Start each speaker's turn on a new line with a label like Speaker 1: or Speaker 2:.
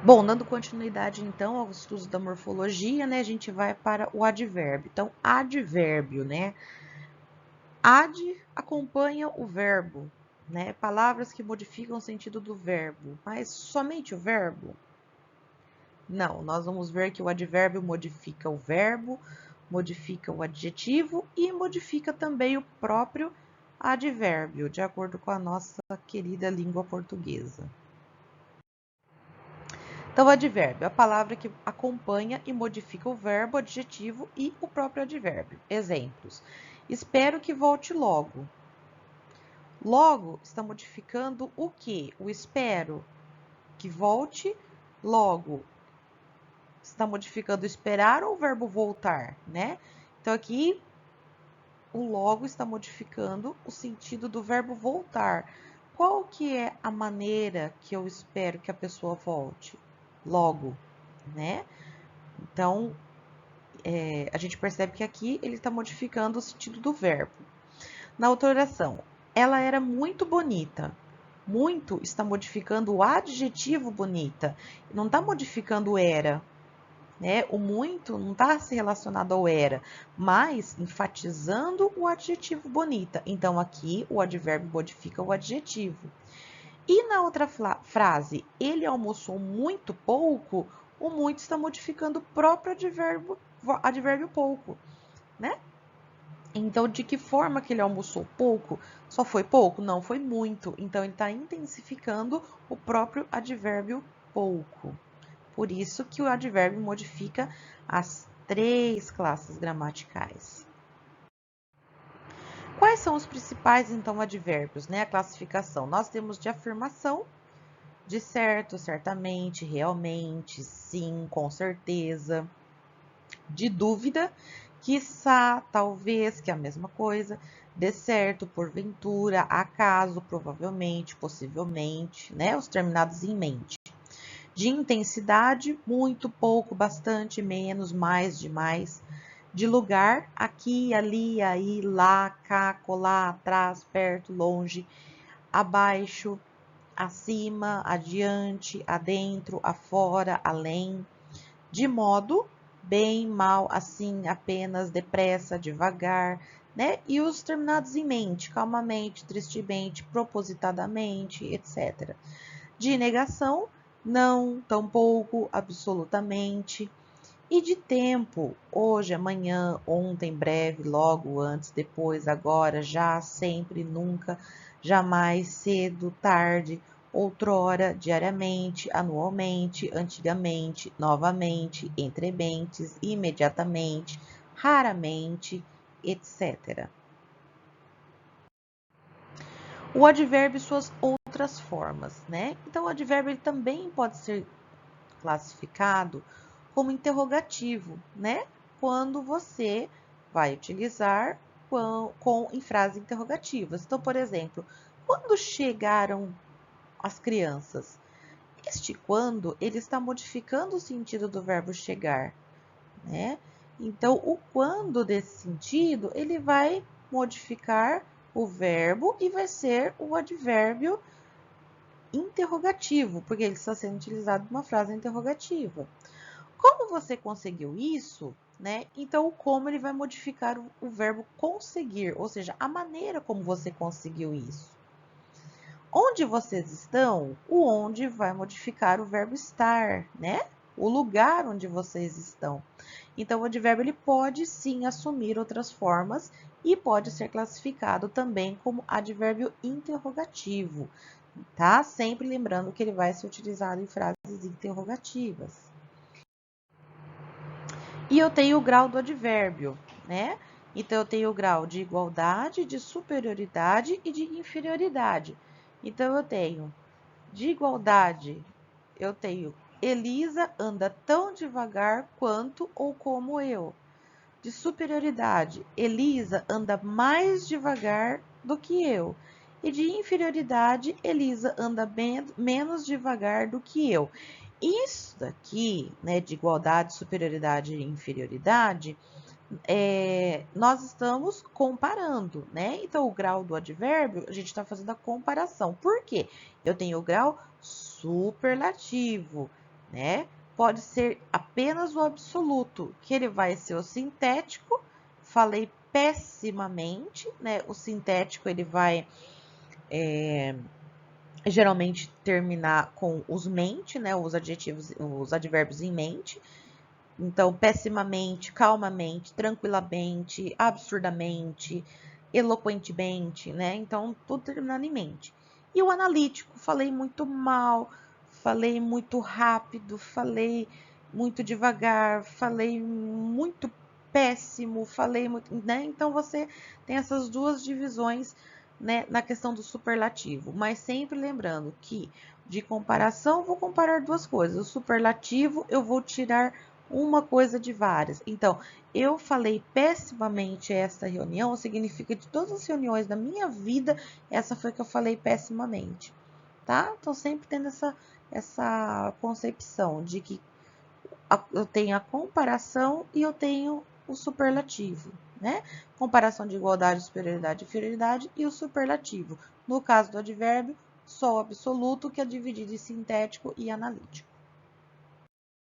Speaker 1: Bom, dando continuidade então ao estudo da morfologia, né, a gente vai para o advérbio. Então, advérbio, né? Ad acompanha o verbo, né? Palavras que modificam o sentido do verbo, mas somente o verbo? Não, nós vamos ver que o advérbio modifica o verbo, modifica o adjetivo e modifica também o próprio advérbio, de acordo com a nossa querida língua portuguesa. Então, advérbio, a palavra que acompanha e modifica o verbo, adjetivo e o próprio advérbio. Exemplos: espero que volte logo. Logo está modificando o que? O espero que volte logo. Está modificando esperar ou o verbo voltar, né? Então, aqui o logo está modificando o sentido do verbo voltar. Qual que é a maneira que eu espero que a pessoa volte? Logo, né? Então, a gente percebe que aqui ele está modificando o sentido do verbo. Na outra oração, ela era muito bonita. Muito está modificando o adjetivo bonita. Não está modificando o era, né? O muito não está se relacionado ao era, mas enfatizando o adjetivo bonita. Então, aqui o advérbio modifica o adjetivo. E na outra frase, ele almoçou muito pouco, o muito está modificando o próprio advérbio pouco, né? Então, de que forma que ele almoçou pouco? Só foi pouco? Não, foi muito. Então, ele está intensificando o próprio advérbio pouco. Por isso que o advérbio modifica as 3 classes gramaticais. Quais são os principais, então, advérbios, né? A classificação. Nós temos de afirmação, de certo, certamente, realmente, sim, com certeza. De dúvida, quiçá, talvez, que é a mesma coisa. De certo, porventura, acaso, provavelmente, possivelmente, né? Os terminados em mente. De intensidade, muito, pouco, bastante, menos, mais, demais. De lugar, aqui, ali, aí, lá, cá, colar, atrás, perto, longe, abaixo, acima, adiante, adentro, afora, além. De modo, bem, mal, assim, apenas, depressa, devagar, né? E os terminados em mente, calmamente, tristemente, propositadamente, etc. De negação, não, tampouco, absolutamente. E de tempo, hoje, amanhã, ontem, breve, logo, antes, depois, agora, já, sempre, nunca, jamais, cedo, tarde, outrora, diariamente, anualmente, antigamente, novamente, entre mentes, imediatamente, raramente, etc. O advérbio e suas outras formas, né? Então, o advérbio ele também pode ser classificado como interrogativo, né? Quando você vai utilizar em frases interrogativas. Então, por exemplo, quando chegaram as crianças? Este quando, ele está modificando o sentido do verbo chegar, né? Então, o quando desse sentido, ele vai modificar o verbo e vai ser o advérbio interrogativo, porque ele está sendo utilizado numa frase interrogativa. Como você conseguiu isso, né? Então, o como ele vai modificar o verbo conseguir, ou seja, a maneira como você conseguiu isso. Onde vocês estão, o onde vai modificar o verbo estar, né? O lugar onde vocês estão. Então, o advérbio ele pode sim assumir outras formas e pode ser classificado também como advérbio interrogativo, tá? Sempre lembrando que ele vai ser utilizado em frases interrogativas. E eu tenho o grau do advérbio, né? Então, eu tenho o grau de igualdade, de superioridade e de inferioridade. Então, eu tenho de igualdade, eu tenho Elisa anda tão devagar quanto ou como eu. De superioridade, Elisa anda mais devagar do que eu. E de inferioridade, Elisa anda menos devagar do que eu. Isso daqui, né, de igualdade, superioridade e inferioridade, nós estamos comparando, né? Então, o grau do advérbio, a gente está fazendo a comparação. Por quê? Eu tenho o grau superlativo, né? Pode ser apenas o absoluto, que ele vai ser o sintético. Falei pessimamente, né? O sintético ele vai geralmente terminar com os mente, né? Os adjetivos, os advérbios em mente. Então, pessimamente, calmamente, tranquilamente, absurdamente, eloquentemente, né? Então, tudo terminando em mente. E o analítico, falei muito mal, falei muito rápido, falei muito devagar, falei muito péssimo, falei muito, né? Então, você tem essas duas divisões, né, na questão do superlativo, mas sempre lembrando que de comparação, vou comparar duas coisas. O superlativo, eu vou tirar uma coisa de várias. Então, eu falei pessimamente esta reunião, significa de todas as reuniões da minha vida, essa foi que eu falei pessimamente, tá? Então, sempre tendo essa concepção de que eu tenho a comparação e eu tenho o superlativo, né? Comparação de igualdade, superioridade e inferioridade e o superlativo. No caso do advérbio, só o absoluto, que é dividido em sintético e analítico.